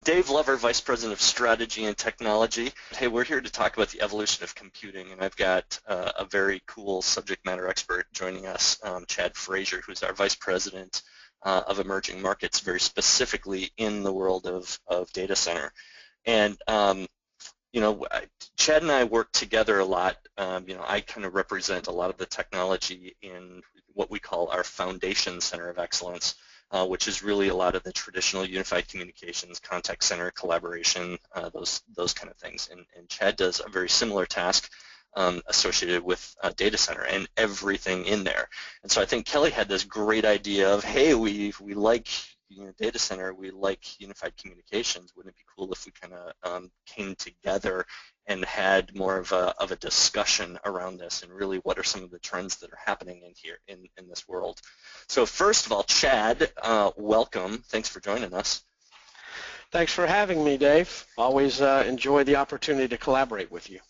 Dave Lover, Vice President of Strategy and Technology. Hey, we're here to talk about the evolution of computing, and I've got a very cool subject matter expert joining us, Chad Frazier, who's our Vice President of Emerging Markets, very specifically in the world of data center. And you know, Chad and I work together a lot. You know, I kind of represent a lot of the technology in what we call our Foundation Center of Excellence, which is really a lot of the traditional unified communications, contact center, collaboration, those kind of things. And Chad does a very similar task associated with data center and everything in there. And so I think Kelly had this great idea of, hey, we like data center, we like unified communications. Wouldn't it be cool if we kind of came together and had more of a discussion around this, and really what are some of the trends that are happening in here in this world? So first of all, Chad, welcome. Thanks for joining us. Thanks for having me, Dave. Always enjoy the opportunity to collaborate with you.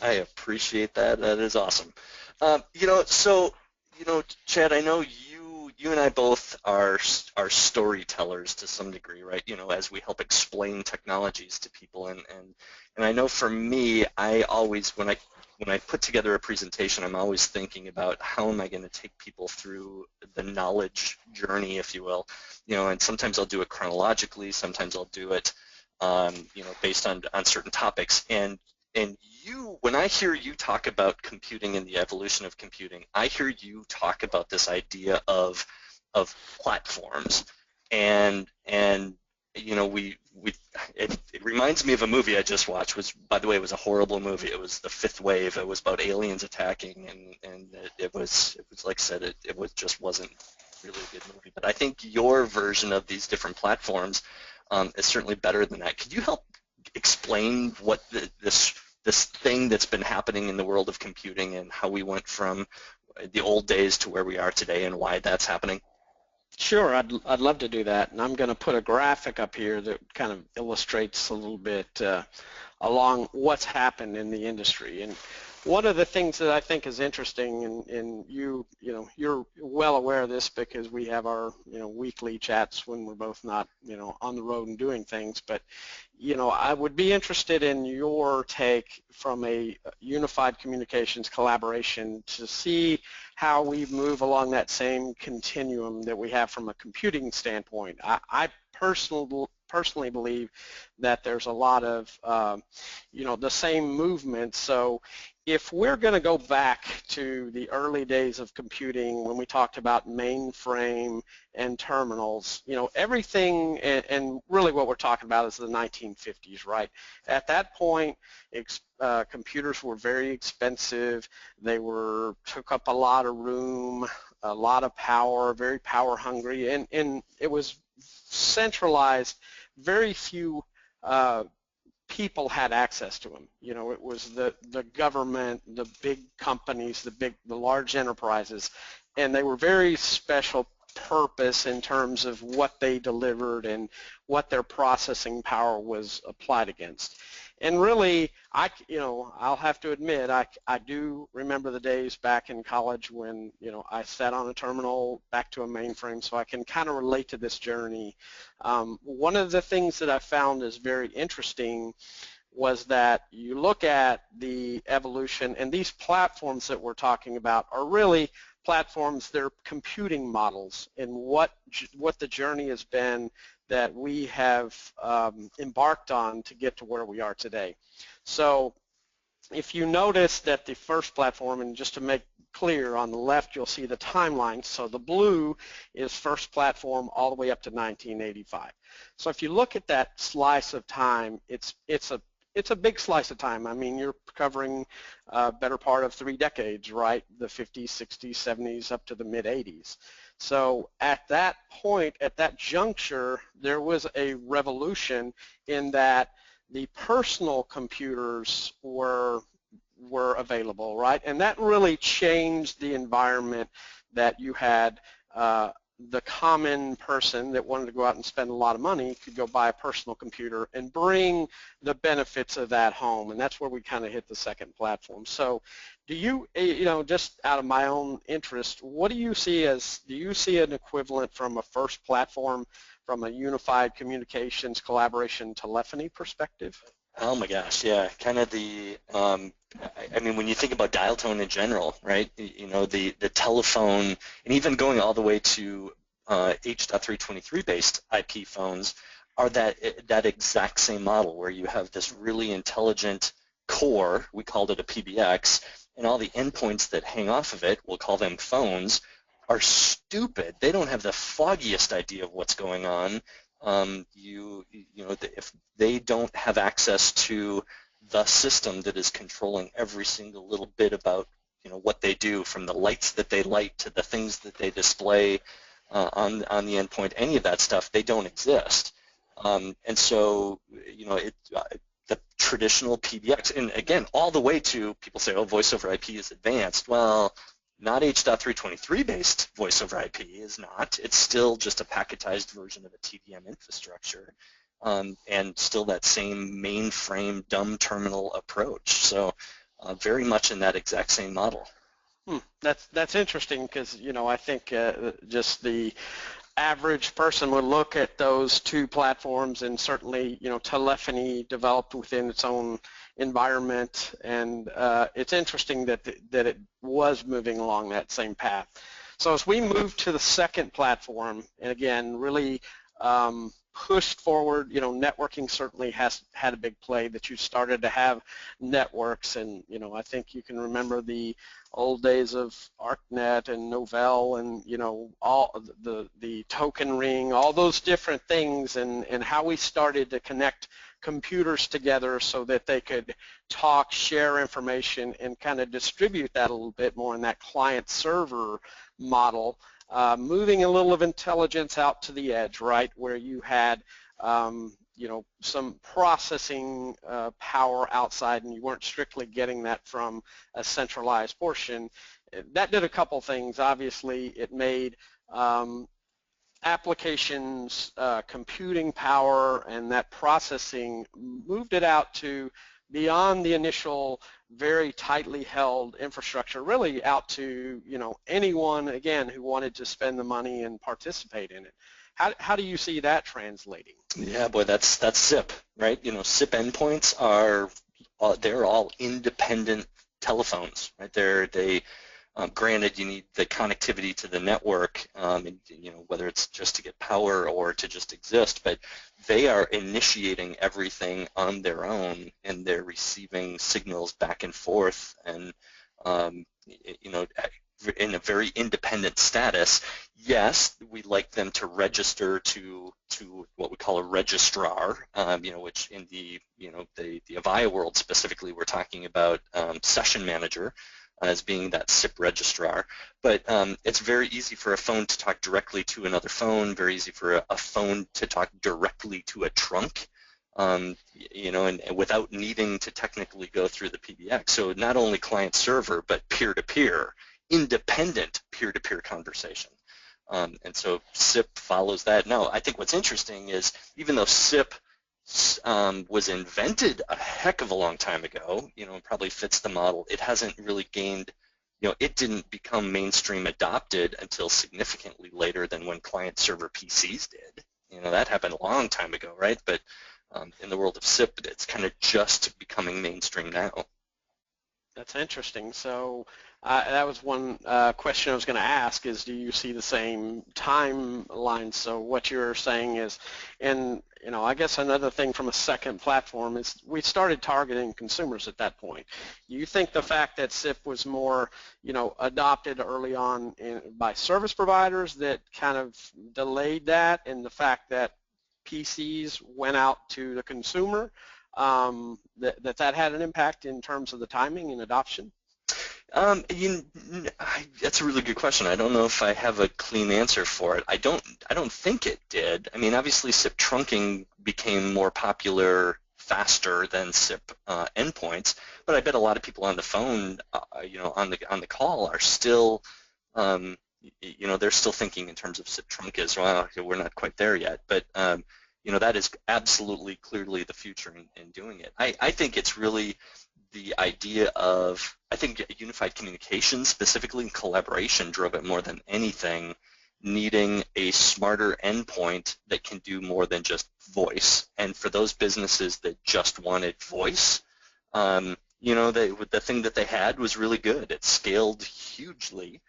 I appreciate that. That is awesome. Chad, I know you and I both are storytellers to some degree, right? You know, as we help explain technologies to people, and I know for me, I always, when I put together a presentation, I'm always thinking about how am I going to take people through the knowledge journey, if you will. You know, and sometimes I'll do it chronologically, sometimes I'll do it, based on certain topics. And you, when I hear you talk about computing and the evolution of computing, I hear you talk about this idea of platforms, and you know, it reminds me of a movie I just watched, which, by the way, was a horrible movie. It was The Fifth Wave. It was about aliens attacking, and it was like I said, it just wasn't really a good movie. But I think your version of these different platforms is certainly better than that. Could you help explain what this thing that's been happening in the world of computing and how we went from the old days to where we are today and why that's happening? Sure, I'd love to do that, and I'm going to put a graphic up here that kind of illustrates a little bit along what's happened in the industry. And one of the things that I think is interesting, and you're well aware of this because we have our weekly chats when we're both not on the road and doing things, but I would be interested in your take from a unified communications collaboration to see how we move along that same continuum that we have from a computing standpoint. I personally believe that there's a lot of the same movement. So if we're going to go back to the early days of computing when we talked about mainframe and terminals, everything, and really what we're talking about is the 1950s, right? At that point, computers were very expensive. They took up a lot of room, a lot of power, very power hungry, and it was centralized. Very few people had access to them. It was the government, the big companies, the large enterprises, and they were very special purpose in terms of what they delivered and what their processing power was applied against. And really, I'll have to admit, I do remember the days back in college when, I sat on a terminal back to a mainframe, so I can kind of relate to this journey. One of the things that I found is very interesting was that you look at the evolution, and these platforms that we're talking about are really platforms, they're computing models, and what the journey has been that we have embarked on to get to where we are today. So if you notice that the first platform, and just to make clear, on the left you'll see the timeline. So the blue is first platform all the way up to 1985. So if you look at that slice of time, it's a big slice of time. I mean, you're covering a better part of 3 decades, right? The 50s, 60s, 70s, up to the mid-80s. So at that point, at that juncture, there was a revolution in that the personal computers were available, right? And that really changed the environment that you had. The common person that wanted to go out and spend a lot of money could go buy a personal computer and bring the benefits of that home, and that's where we kind of hit the second platform. So do you, just out of my own interest, what do you see an equivalent from a first platform from a unified communications, collaboration, telephony perspective? Oh my gosh, yeah, kind of I mean, when you think about dial tone in general, right? You know, the telephone, and even going all the way to H.323 based IP phones, are that exact same model where you have this really intelligent core, we called it a PBX, and all the endpoints that hang off of it, we'll call them phones, are stupid. They don't have the foggiest idea of what's going on. If they don't have access to the system that is controlling every single little bit about what they do, from the lights that they light to the things that they display on the endpoint, any of that stuff, they don't exist. And so the traditional PBX, and again, all the way to people say, oh, voice over IP is advanced. Well, not H.323 based voice over IP is not. It's still just a packetized version of a TDM infrastructure, and still that same mainframe dumb terminal approach. So very much in that exact same model. That's interesting because I think just the average person would look at those two platforms, and certainly telephony developed within its own environment, and it's interesting that it was moving along that same path. So as we move to the second platform, and again really pushed forward, networking certainly has had a big play, that you started to have networks, and I think you can remember the old days of ArcNet and Novell, and all the token ring, all those different things, and how we started to connect computers together so that they could talk, share information, and kind of distribute that a little bit more in that client-server model. Moving a little of intelligence out to the edge, right, where you had some processing power outside, and you weren't strictly getting that from a centralized portion. That did a couple things. Obviously, it made applications, computing power, and that processing, moved it out to beyond the initial very tightly held infrastructure, really out to anyone, again, who wanted to spend the money and participate in it. How do you see that translating? Yeah, boy, that's SIP, right? SIP endpoints they're all independent telephones, right? Granted, you need the connectivity to the network, and, whether it's just to get power or to just exist, but they are initiating everything on their own, and they're receiving signals back and forth, and in a very independent status. Yes, we'd like them to register to what we call a registrar, which in the Avaya world specifically, we're talking about session manager as being that SIP registrar. But it's very easy for a phone to talk directly to another phone, very easy for a phone to talk directly to a trunk, and without needing to technically go through the PBX. So not only client-server, but peer-to-peer, independent peer-to-peer conversation. And so SIP follows that. Now, I think what's interesting is, even though SIP was invented a heck of a long time ago, and probably fits the model, it hasn't really gained, it didn't become mainstream adopted until significantly later than when client-server PCs did. That happened a long time ago, right? But in the world of SIP, it's kind of just becoming mainstream now. That's interesting. So that was one question I was going to ask, is do you see the same timeline? So what you're saying is, and I guess another thing from a second platform is we started targeting consumers at that point. You think the fact that SIP was more, adopted early on by service providers that kind of delayed that, and the fact that PCs went out to the consumer, that had an impact in terms of the timing and adoption? That's a really good question. I don't know if I have a clean answer for it. I don't think it did. I mean, obviously SIP trunking became more popular faster than SIP endpoints, but I bet a lot of people on the phone, on the call are still, they're still thinking in terms of SIP trunk as well. We're not quite there yet, but that is absolutely clearly the future in doing it. I think it's really the idea of, I think unified communication specifically, and collaboration drove it more than anything, needing a smarter endpoint that can do more than just voice. And for those businesses that just wanted voice, the thing that they had was really good. It scaled hugely,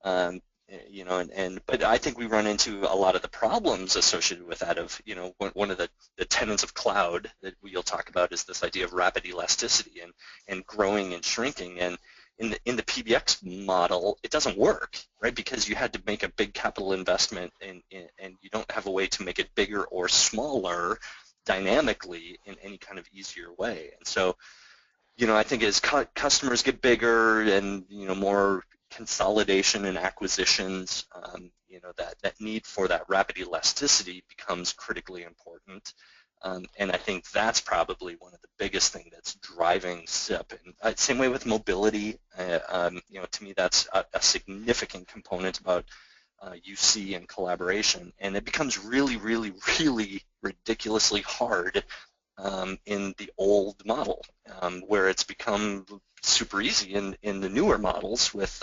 but I think we run into a lot of the problems associated with that. One of the tenets of cloud that you'll talk about is this idea of rapid elasticity and growing and shrinking. And in the PBX model, it doesn't work, right? Because you had to make a big capital investment, and you don't have a way to make it bigger or smaller dynamically in any kind of easier way. And so, I think as customers get bigger and more consolidation and acquisitions, that need for that rapid elasticity becomes critically important. And I think that's probably one of the biggest things that's driving SIP. And same way with mobility. To me, that's a significant component about UC and collaboration. And it becomes really, really, really ridiculously hard in the old model, where it's become super easy in the newer models with,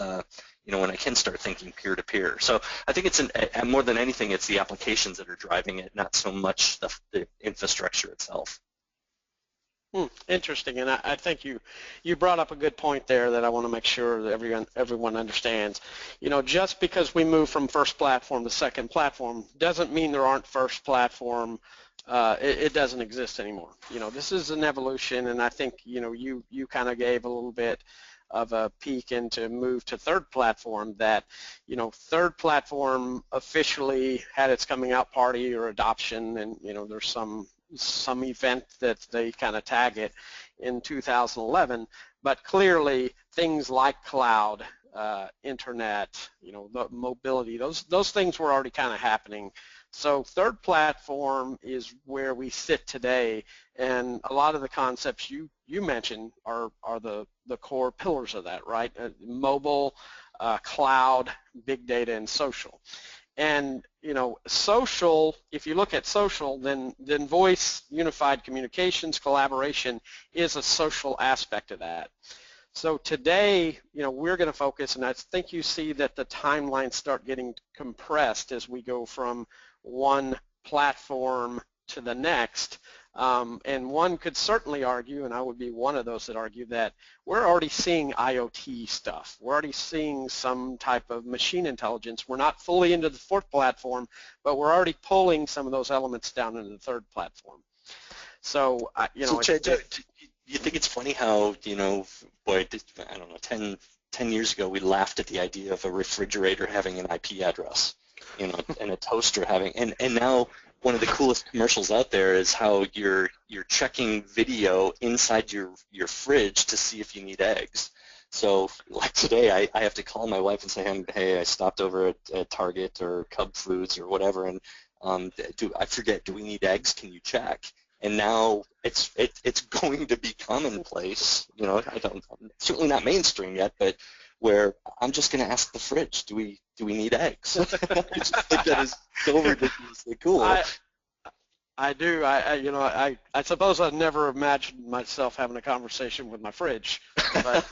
when I can start thinking peer-to-peer. So I think it's more than anything, it's the applications that are driving it, not so much the infrastructure itself. Interesting, and I think you brought up a good point there that I want to make sure that everyone understands. Just because we move from first platform to second platform doesn't mean there aren't first platform. It doesn't exist anymore. This is an evolution, and I think you kind of gave a little bit of a peek into move to third platform. That third platform officially had its coming out party or adoption, and there's some event that they kind of tag it in 2011. But clearly things like cloud, internet, the mobility, those things were already kind of happening. So third platform is where we sit today, and a lot of the concepts you mentioned are the core pillars of that, right? Mobile, cloud, big data, and social. And social, if you look at social, then voice, unified communications, collaboration is a social aspect of that. So today, we're going to focus, and I think you see that the timelines start getting compressed as we go from one platform to the next. And one could certainly argue, and I would be one of those that argue, that we're already seeing IoT stuff. We're already seeing some type of machine intelligence. We're not fully into the fourth platform, but we're already pulling some of those elements down into the third platform. So, do you think it's funny how, boy, I don't know, 10 years ago we laughed at the idea of a refrigerator having an IP address, and a toaster having, and now one of the coolest commercials out there is how you're checking video inside your fridge to see if you need eggs. So like today, I have to call my wife and say, hey, I stopped over at Target or Cub Foods or whatever, and I forget, do we need eggs? Can you check? And now it's going to be commonplace. Certainly not mainstream yet, but where I'm just going to ask the fridge, do we need eggs? I just think that is so ridiculously cool. I do. I suppose I'd never imagined myself having a conversation with my fridge. But,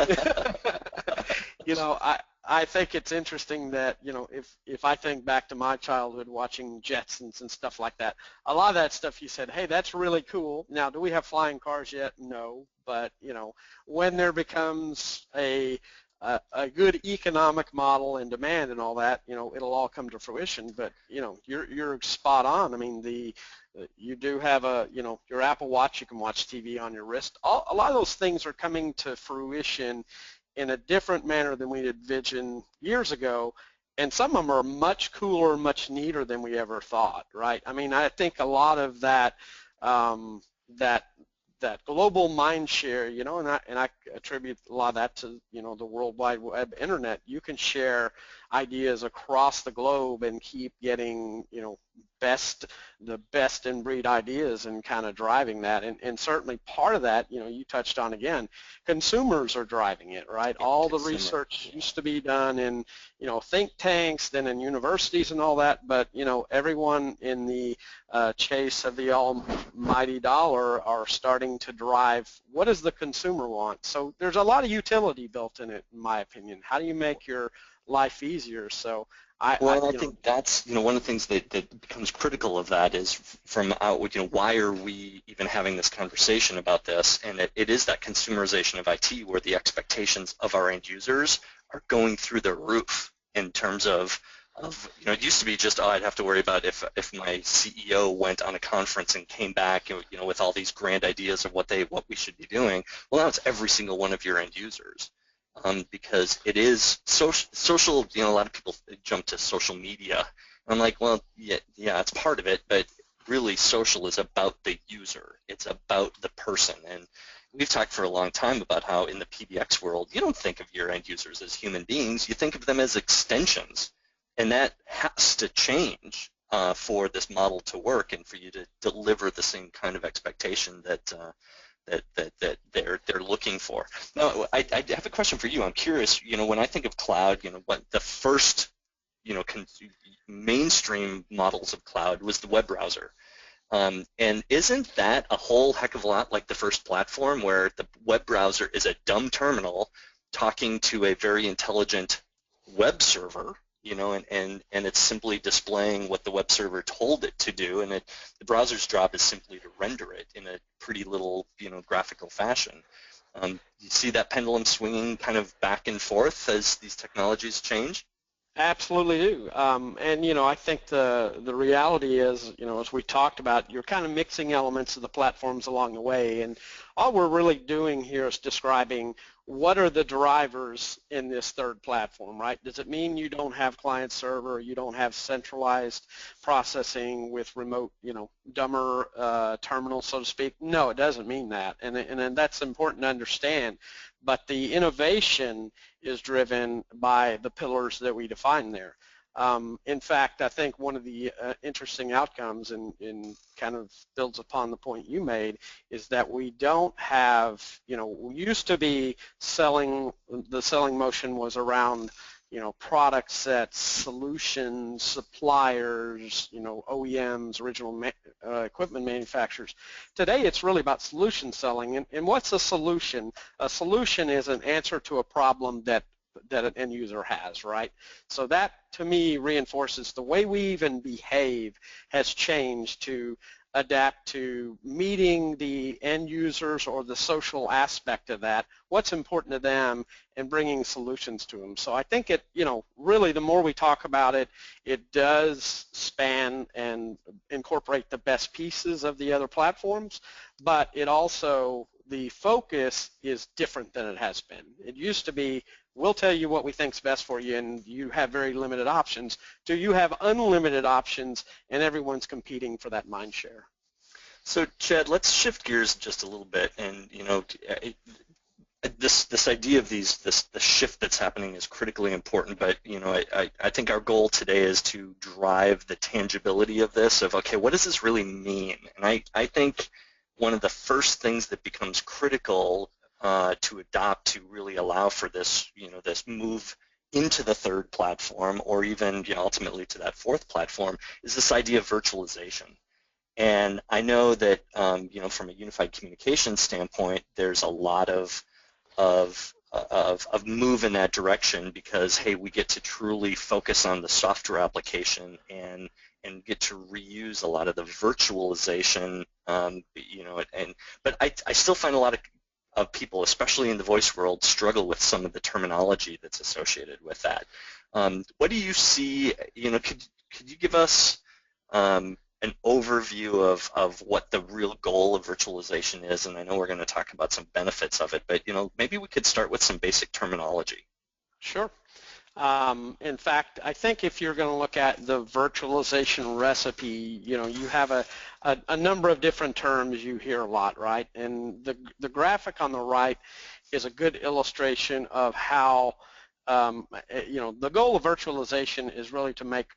I think it's interesting that, if I think back to my childhood watching Jetsons and stuff like that, a lot of that stuff you said, hey, that's really cool. Now, do we have flying cars yet? No. But, when there becomes a good economic model and demand and all that, it'll all come to fruition. But, you're spot on. I mean, you do have your Apple Watch, you can watch TV on your wrist. A lot of those things are coming to fruition in a different manner than we envisioned years ago, and some of them are much cooler, much neater than we ever thought, right? I mean, I think a lot of that that global mind share, and I attribute a lot of that to, the World Wide Web internet. You can share ideas across the globe and keep getting, the best in breed ideas and kind of driving that. And certainly part of that, you touched on again, consumers are driving it, right? All the research used to be done in, think tanks, then in universities and all that, but, everyone in the chase of the almighty dollar are starting to drive, what does the consumer want? So there's a lot of utility built in it, in my opinion. How do you make your life easier? So Well, and I think that's, one of the things that becomes critical of that is why are we even having this conversation about this? And it is that consumerization of IT where the expectations of our end users are going through the roof in terms of it used to be just, I'd have to worry about if my CEO went on a conference and came back, with all these grand ideas of what we should be doing. Well, now it's every single one of your end users. Because it is social, a lot of people jump to social media. I'm like, well, yeah, it's part of it, but really social is about the user. It's about the person. And we've talked for a long time about how in the PBX world, you don't think of your end users as human beings. You think of them as extensions. And that has to change for this model to work and for you to deliver the same kind of expectation that they're looking for. Now, I have a question for you. I'm curious. When I think of cloud, what the first, mainstream models of cloud was the web browser, and isn't that a whole heck of a lot like the first platform, where the web browser is a dumb terminal talking to a very intelligent web server? And it's simply displaying what the web server told it to do, and the browser's job is simply to render it in a pretty little, graphical fashion. You see that pendulum swinging kind of back and forth as these technologies change? Absolutely do. And I think the reality is, as we talked about, you're kind of mixing elements of the platforms along the way, and all we're really doing here is describing what are the drivers in this third platform, right? Does it mean you don't have client server, you don't have centralized processing with remote, dumber terminals, so to speak? No, it doesn't mean that, and that's important to understand. But the innovation is driven by the pillars that we define there. In fact, I think one of the interesting outcomes, and kind of builds upon the point you made, is that we don't have, we used to be the selling motion was around, product sets, solutions, suppliers, OEMs, original equipment manufacturers. Today it's really about solution selling, and what's a solution? A solution is an answer to a problem that an end user has, right? So that, to me, reinforces the way we even behave has changed to adapt to meeting the end users or the social aspect of that, what's important to them, and bringing solutions to them. So I think it, really the more we talk about it, it does span and incorporate the best pieces of the other platforms, but it also, the focus is different than it has been. It used to be, we'll tell you what we think's best for you, and you have very limited options, to you have unlimited options, and everyone's competing for that mind share. So, Chad, let's shift gears just a little bit, and this idea of the shift that's happening is critically important. But I think our goal today is to drive the tangibility of this. Of okay, what does this really mean? And I think one of the first things that becomes critical to adopt to really allow for this, this move into the third platform, or even ultimately to that fourth platform, is this idea of virtualization. And I know that from a unified communication standpoint, there's a lot of move in that direction, because hey, we get to truly focus on the software application and get to reuse a lot of the virtualization, but I still find a lot of people, especially in the voice world, struggle with some of the terminology that's associated with that. What do you see? Could you give us an overview of what the real goal of virtualization is? And I know we're going to talk about some benefits of it, but maybe we could start with some basic terminology. Sure. In fact, I think if you're going to look at the virtualization recipe, you have a number of different terms you hear a lot, right? And the graphic on the right is a good illustration of how, the goal of virtualization is really to make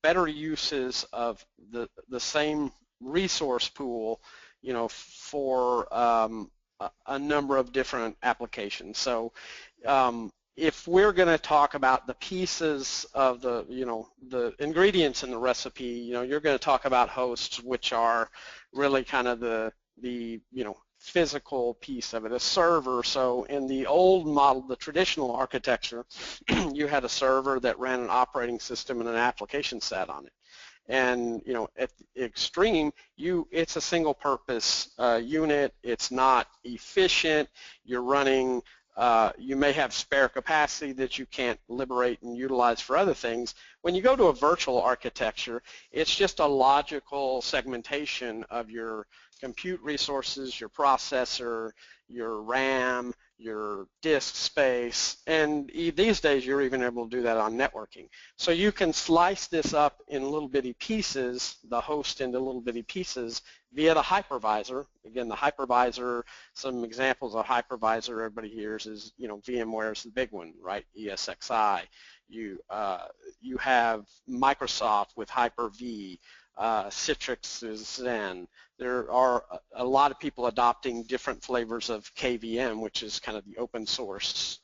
better uses of the same resource pool, for a number of different applications. So if we're going to talk about the pieces of the ingredients in the recipe, you're going to talk about hosts, which are really kind of the physical piece of it, a server. So in the old model, the traditional architecture, you had a server that ran an operating system and an application set on it. And at the extreme, it's a single purpose unit. It's not efficient. You're running, you may have spare capacity that you can't liberate and utilize for other things. When you go to a virtual architecture, it's just a logical segmentation of your compute resources, your processor, your RAM, your disk space, and these days you're even able to do that on networking. So you can slice this up in little bitty pieces, the host into little bitty pieces via the hypervisor. Again, the hypervisor, some examples of hypervisor everybody hears is, VMware is the big one, right? ESXi. You have Microsoft with Hyper-V, Citrix is Zen. There are a lot of people adopting different flavors of KVM, which is kind of the open source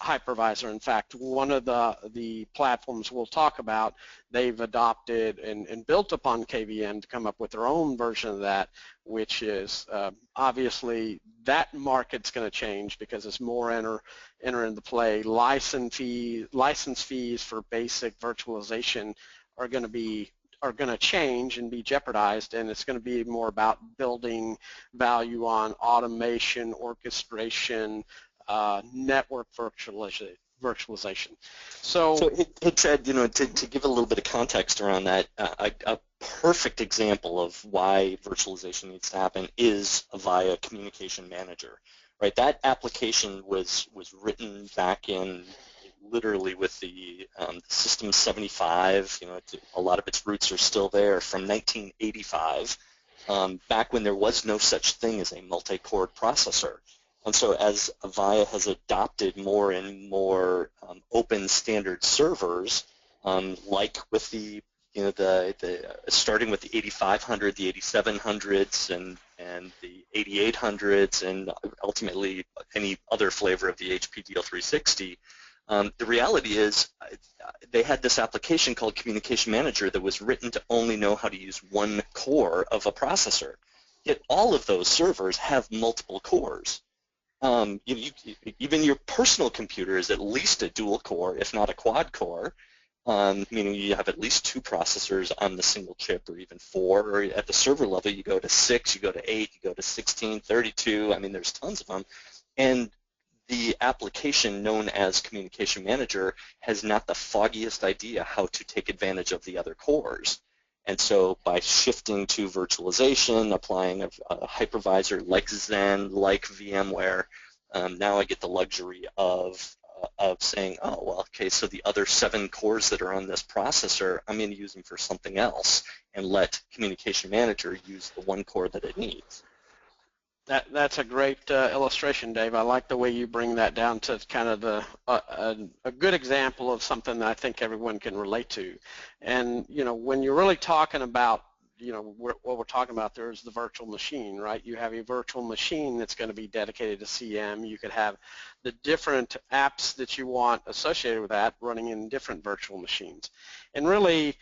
hypervisor. In fact, one of the platforms we'll talk about, they've adopted and built upon KVM to come up with their own version of that, which is obviously that market's going to change because as more enter into play. License fees for basic virtualization are going to change and be jeopardized, and it's going to be more about building value on automation, orchestration, network virtualization. So hey, Chad, to give a little bit of context around that, a perfect example of why virtualization needs to happen is via communication manager, right? That application was written back in literally with the System 75. A lot of its roots are still there from 1985, back when there was no such thing as a multi-core processor. And so as Avaya has adopted more and more open standard servers, like with the starting with the 8500, the 8700s, and the 8800s, and ultimately any other flavor of the HP DL360, the reality is they had this application called Communication Manager that was written to only know how to use one core of a processor. Yet all of those servers have multiple cores. Even your personal computer is at least a dual core, if not a quad core, meaning you have at least 2 processors on the single chip, or even 4, or at the server level you go to 6, you go to 8, you go to 16, 32, I mean there's tons of them. And the application known as Communication Manager has not the foggiest idea how to take advantage of the other cores. And so by shifting to virtualization, applying a hypervisor like Zen, like VMware, now I get the luxury of saying, oh, well, okay, so the other 7 cores that are on this processor, I'm going to use them for something else and let Communication Manager use the one core that it needs. That's a great illustration, Dave. I like the way you bring that down to kind of a good example of something that I think everyone can relate to. And when you're really talking about what we're talking about there is the virtual machine, right? You have a virtual machine that's going to be dedicated to CM. You could have the different apps that you want associated with that running in different virtual machines. And really,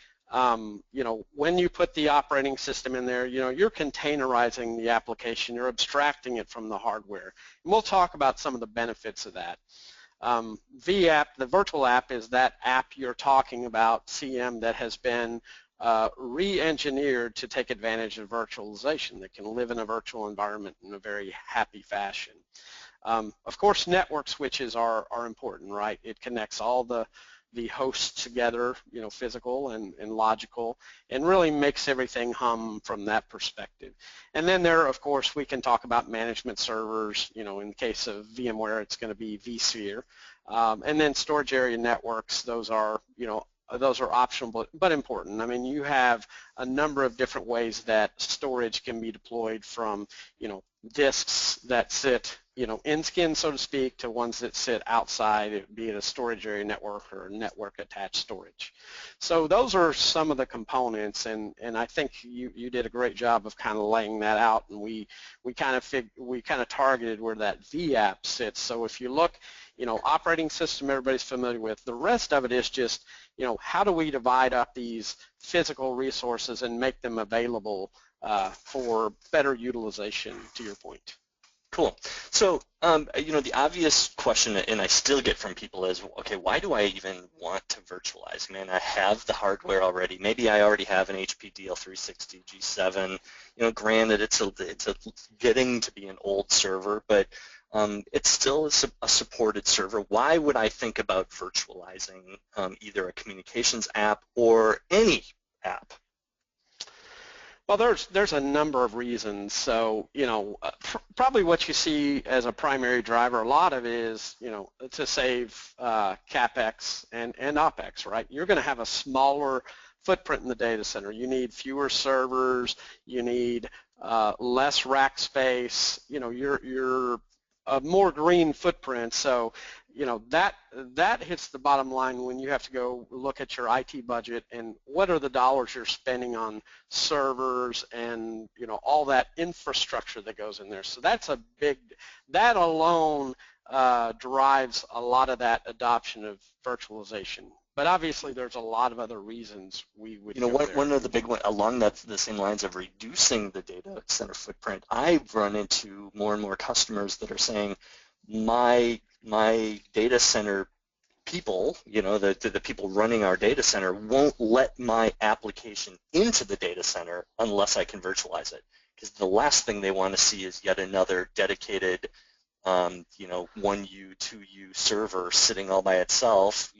when you put the operating system in there, you're containerizing the application, you're abstracting it from the hardware. And we'll talk about some of the benefits of that. VApp, the virtual app, is that app you're talking about, CM, that has been re-engineered to take advantage of virtualization, that can live in a virtual environment in a very happy fashion. Of course, network switches are important, right? It connects all the hosts together, physical and logical, and really makes everything hum from that perspective. And then there, of course, we can talk about management servers. In the case of VMware, it's going to be vSphere. And then storage area networks, those are optional but important. I mean, you have a number of different ways that storage can be deployed, from disks that sit in skin, so to speak, to ones that sit outside, be it a storage area network or network attached storage. So those are some of the components, and I think you did a great job of kind of laying that out, and we kind of targeted where that VApp sits. So if you look, operating system everybody's familiar with. The rest of it is just, how do we divide up these physical resources and make them available for better utilization, to your point. Cool. So, the obvious question, and I still get from people is, okay, why do I even want to virtualize? Man, I have the hardware already. Maybe I already have an HP DL360 G7. Granted, it's getting to be an old server, but it's still a supported server. Why would I think about virtualizing either a communications app or any app? Well, there's a number of reasons. So, probably what you see as a primary driver, a lot of it is, to save CapEx and OpEx, right? You're going to have a smaller footprint in the data center. You need fewer servers. You need less rack space. You're a more green footprint. So, that hits the bottom line when you have to go look at your IT budget and what are the dollars you're spending on servers and all that infrastructure that goes in there. So that's that alone drives a lot of that adoption of virtualization. But obviously there's a lot of other reasons we would go there. One of the big ones along the same lines of reducing the data center footprint, I've run into more and more customers that are saying, my data center people, the people running our data center won't let my application into the data center unless I can virtualize it. Because the last thing they want to see is yet another dedicated, 1U, 2U server sitting all by itself.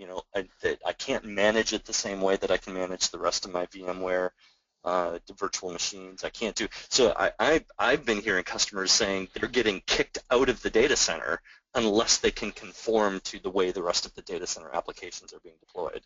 That I can't manage it the same way that I can manage the rest of my VMware the virtual machines. I can't do. So I've been hearing customers saying they're getting kicked out of the data center unless they can conform to the way the rest of the data center applications are being deployed.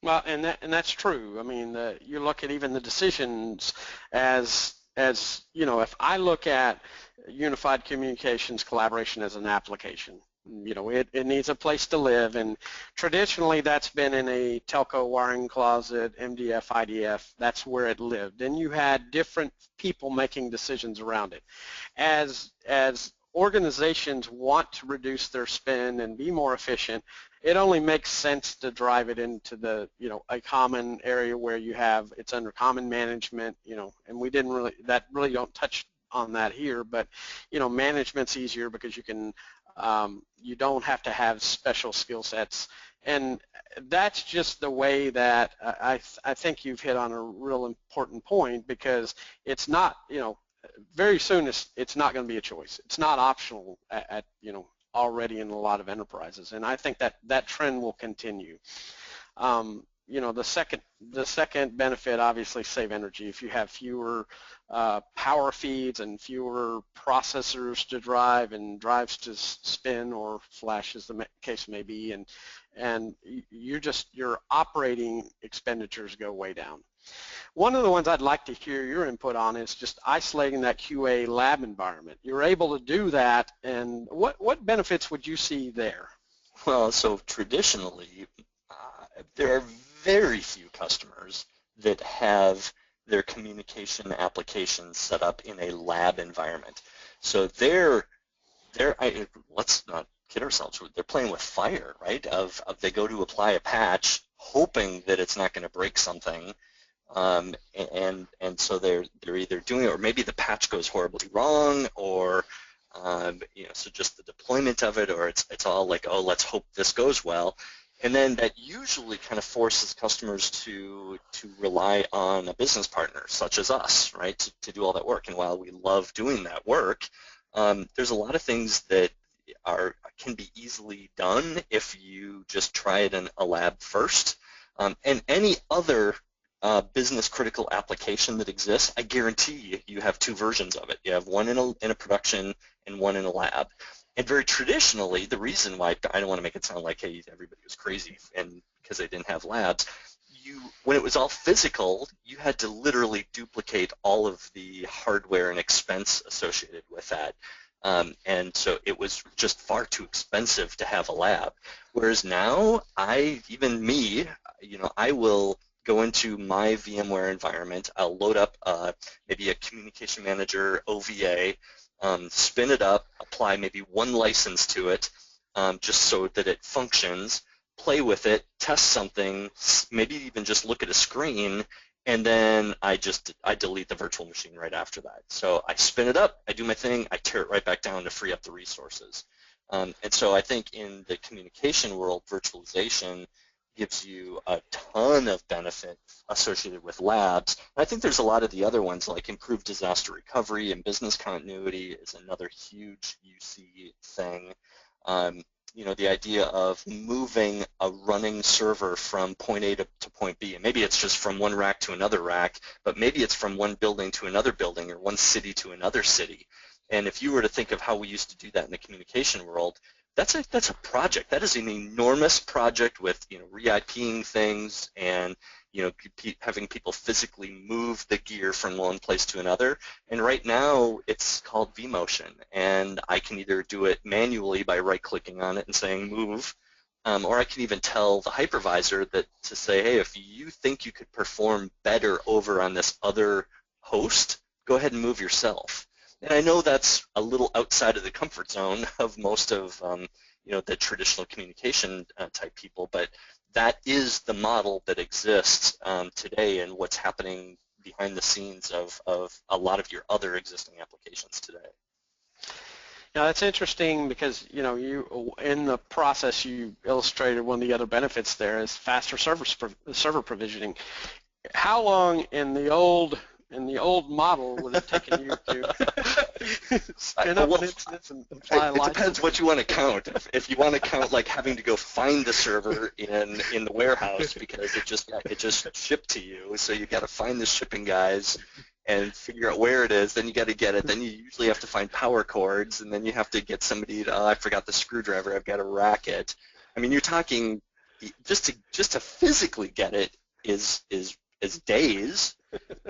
Well, and that's true. I mean, you look at even the decisions as if I look at unified communications collaboration as an application, it needs a place to live, and traditionally that's been in a telco wiring closet, MDF, IDF. That's where it lived, and you had different people making decisions around it. As organizations want to reduce their spend and be more efficient, it only makes sense to drive it into the a common area where it's under common management, and we really don't touch on that here, but management's easier because you don't have to have special skill sets, and that's just the way that I think you've hit on a real important point, because it's not very soon it's not going to be a choice. It's not optional at already in a lot of enterprises, and I think that trend will continue. The second benefit, obviously, save energy. If you have fewer power feeds and fewer processors to drive and drives to spin or flash, as the case may be, and your operating expenditures go way down. One of the ones I'd like to hear your input on is just isolating that QA lab environment. You're able to do that, and what benefits would you see there? Well, so traditionally, there are very few customers that have their communication applications set up in a lab environment. So let's not kid ourselves, they're playing with fire, right? They go to apply a patch hoping that it's not going to break something. And so they're either doing it, or maybe the patch goes horribly wrong, or so just the deployment of it, or it's all like, oh, let's hope this goes well, and then that usually kind of forces customers to rely on a business partner such as us, right, to do all that work. And while we love doing that work, there's a lot of things that can be easily done if you just try it in a lab first. And any other business critical application that exists, I guarantee you have two versions of it. You have one in a production and one in a lab. And very traditionally, the reason why, I don't want to make it sound like, hey, everybody was crazy and because they didn't have labs, when it was all physical, you had to literally duplicate all of the hardware and expense associated with that. And so it was just far too expensive to have a lab. Whereas now, I will go into my VMware environment, I'll load up maybe a communication manager OVA, spin it up, apply maybe one license to it, just so that it functions, play with it, test something, maybe even just look at a screen, and then I delete the virtual machine right after that. So I spin it up, I do my thing, I tear it right back down to free up the resources. And so I think in the communication world, virtualization gives you a ton of benefit associated with labs. And I think there's a lot of the other ones like improved disaster recovery and business continuity is another huge UC thing. Um, the idea of moving a running server from point A to point B. And maybe it's just from one rack to another rack, but maybe it's from one building to another building or one city to another city. And if you were to think of how we used to do that in the communication world, that's a project. That is an enormous project with re-IPing things and having people physically move the gear from one place to another. And right now it's called vMotion, and I can either do it manually by right-clicking on it and saying move, or I can even tell the hypervisor that to say, hey, if you think you could perform better over on this other host, go ahead and move yourself. And I know that's a little outside of the comfort zone of most of the traditional communication type people, but that is the model that exists today and what's happening behind the scenes of a lot of your other existing applications today. Now that's interesting because you in the process you illustrated one of the other benefits there is faster server provisioning. How long in the old model would it take you to spin up an instance and apply a license? It depends what you want to count. If you want to count like having to go find the server in the warehouse because it just shipped to you, so you got to find the shipping guys and figure out where it is. Then you got to get it. Then you usually have to find power cords, and then you have to get somebody to, I forgot the screwdriver. I've got to rack it. I mean, you're talking just to physically get it is days.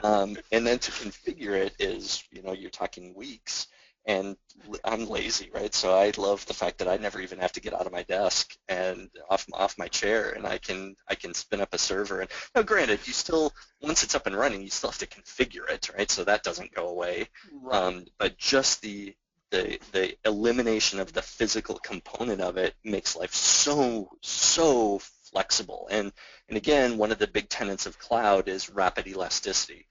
And then to configure it is, you're talking weeks. And I'm lazy, right? So I love the fact that I never even have to get out of my desk and off my chair, and I can spin up a server. And now, granted, you still, once it's up and running, you still have to configure it, right? So that doesn't go away. Right. But just the elimination of the physical component of it makes life so flexible. And again, one of the big tenets of cloud is rapid elasticity.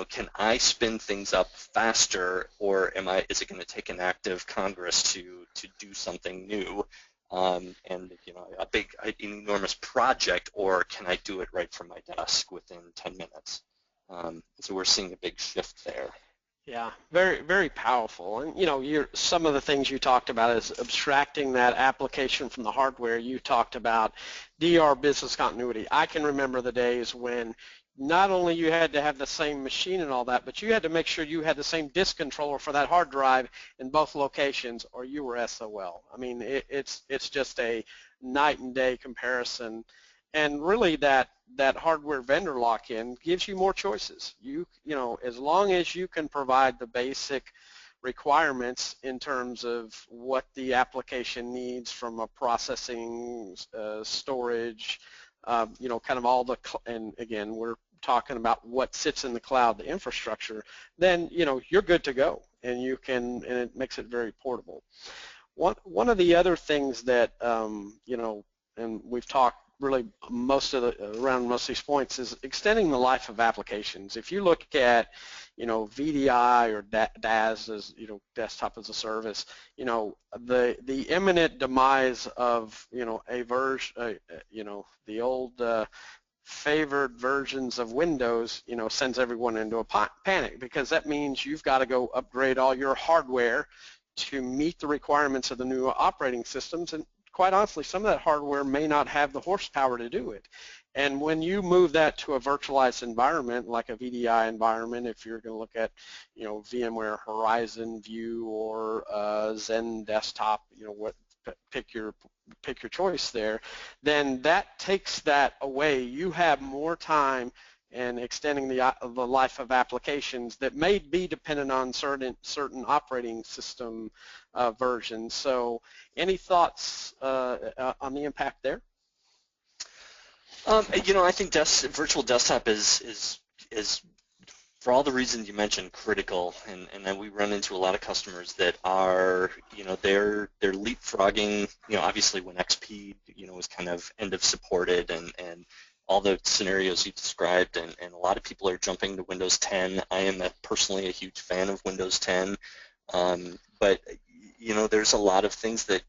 Can I spin things up faster, or is it going to take an act of Congress to do something new, and an enormous project, or can I do it right from my desk within 10 minutes? So we're seeing a big shift there. Yeah, very, very powerful. And some of the things you talked about is abstracting that application from the hardware. You talked about DR business continuity. I can remember the days when not only you had to have the same machine and all that, but you had to make sure you had the same disk controller for that hard drive in both locations, or you were SOL. I mean, it's just a night and day comparison. And really that hardware vendor lock-in gives you more choices. As long as you can provide the basic requirements in terms of what the application needs from a processing, storage, kind of all the, and again, we're talking about what sits in the cloud, the infrastructure, then, you're good to go, and and it makes it very portable. One of the other things that, and we've talked really around most of these points is extending the life of applications. If you look at, VDI or DAS as, desktop as a service, the imminent demise of, a version, the old favored versions of Windows, sends everyone into a panic, because that means you've got to go upgrade all your hardware to meet the requirements of the new operating systems, and quite honestly, some of that hardware may not have the horsepower to do it. And when you move that to a virtualized environment, like a VDI environment, if you're going to look at, VMware Horizon View or Zen Desktop, pick your choice there, then that takes that away. You have more time and extending the life of applications that may be dependent on certain operating system versions. So any thoughts on the impact there? I think virtual desktop is for all the reasons you mentioned critical, and then we run into a lot of customers that are, they're leapfrogging, obviously when XP, was kind of end of supported and all the scenarios you described, and a lot of people are jumping to Windows 10. I am personally a huge fan of Windows 10, but there's a lot of things that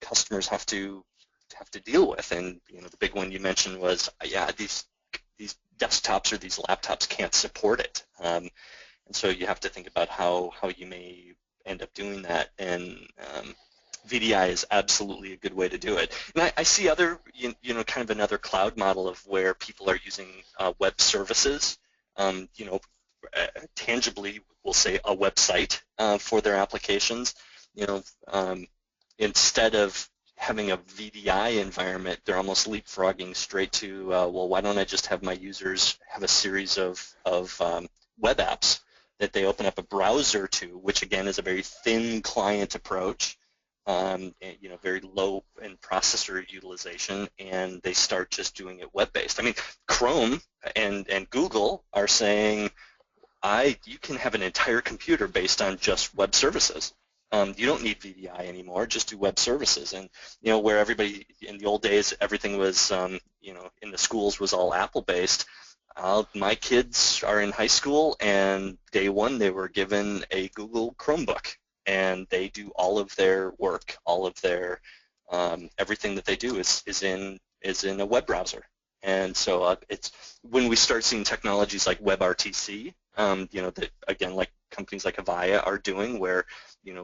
customers have to deal with, and the big one you mentioned was, yeah, these desktops or these laptops can't support it, and so you have to think about how you may end up doing that, and VDI is absolutely a good way to do it. And I see other, kind of another cloud model of where people are using web services, tangibly, we'll say a website for their applications. Instead of having a VDI environment, they're almost leapfrogging straight to, well, why don't I just have my users have a series of web apps that they open up a browser to, which again is a very thin client approach, and, very low in processor utilization, and they start just doing it web-based. I mean, Chrome and Google are saying, you can have an entire computer based on just web services. You don't need VDI anymore, just do web services. And, where everybody, in the old days, everything was, in the schools was all Apple-based. My kids are in high school, and day one they were given a Google Chromebook, and they do all of their work, all of their, everything that they do is in a web browser. And so it's when we start seeing technologies like WebRTC, that again, like companies like Avaya are doing, where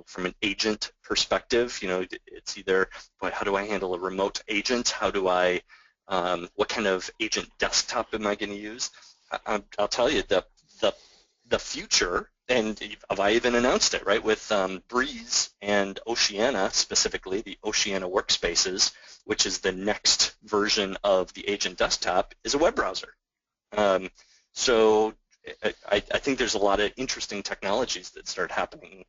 from an agent perspective, it's either, how do I handle a remote agent? How do I, what kind of agent desktop am I going to use? I'll tell you, the future, and Avaya even announced it, right, with Breeze and Oceana, specifically the Oceana workspaces, which is the next version of the agent desktop, is a web browser. So I think there's a lot of interesting technologies that start happening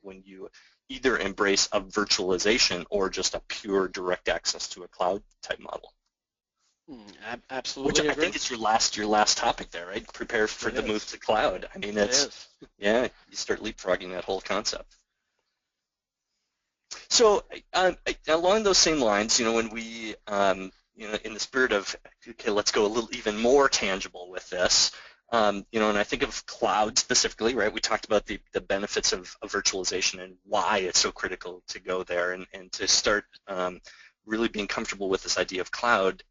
when you either embrace a virtualization or just a pure direct access to a cloud type model. Absolutely. Which I think is your last topic there, right? Prepare for the move to cloud. I mean, yeah, you start leapfrogging that whole concept. So along those same lines, when we, in the spirit of, okay, let's go a little even more tangible with this, and I think of cloud specifically, right? We talked about the benefits of virtualization and why it's so critical to go there, and to start really being comfortable with this idea of cloud.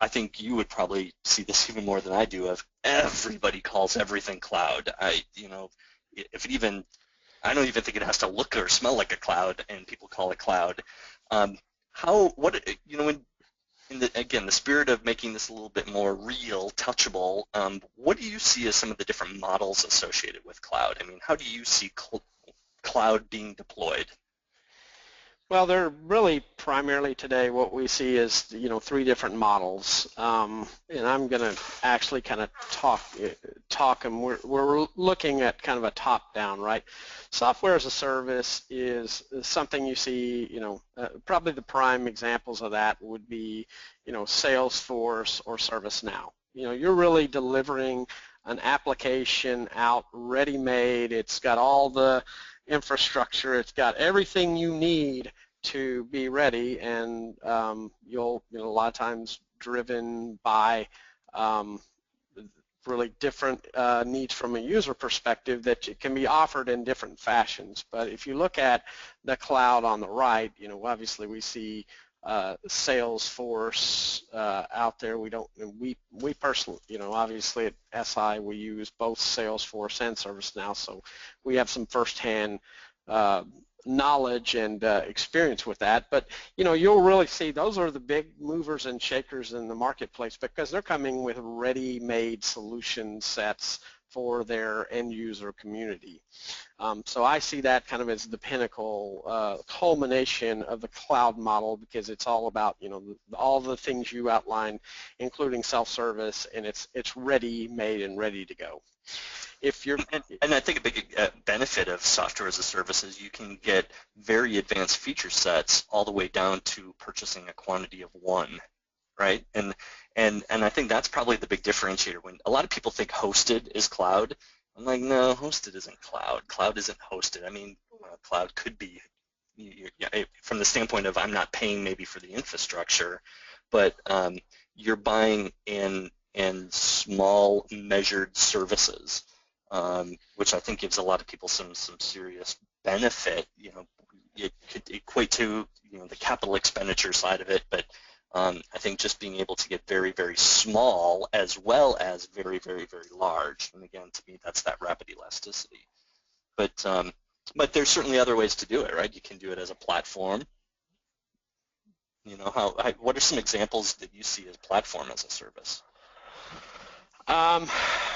I think you would probably see this even more than I do, of everybody calls everything cloud. If it even, I don't even think it has to look or smell like a cloud, and people call it cloud. Again, the spirit of making this a little bit more real, touchable, what do you see as some of the different models associated with cloud? I mean, how do you see cloud being deployed? Well, they're really primarily today what we see is, three different models, and I'm going to actually kind of talk, and we're looking at kind of a top-down, right? Software as a service is something you see, probably the prime examples of that would be, Salesforce or ServiceNow. You're really delivering an application out ready-made. It's got all the infrastructure. It's got everything you need to be ready, and you'll, a lot of times driven by really different needs from a user perspective that can be offered in different fashions. But if you look at the cloud on the right, obviously we see Salesforce out there. We personally, obviously at SI we use both Salesforce and ServiceNow, so we have some firsthand knowledge and experience with that. But you'll really see those are the big movers and shakers in the marketplace, because they're coming with ready-made solution sets for their end user community. So I see that kind of as the pinnacle culmination of the cloud model, because it's all about all the things you outlined, including self-service, and it's ready-made and ready to go. And I think a big benefit of software as a service is you can get very advanced feature sets all the way down to purchasing a quantity of one, right? And I think that's probably the big differentiator. When a lot of people think hosted is cloud, I'm like, no, hosted isn't cloud. Cloud isn't hosted. I mean, cloud could be from the standpoint of I'm not paying maybe for the infrastructure, but you're buying in small measured services, which I think gives a lot of people some serious benefit. It could equate to the capital expenditure side of it, but I think just being able to get very, very small as well as very, very, very large. And again, to me, that's that rapid elasticity. But there's certainly other ways to do it, right? You can do it as a platform. What are some examples that you see as platform as a service?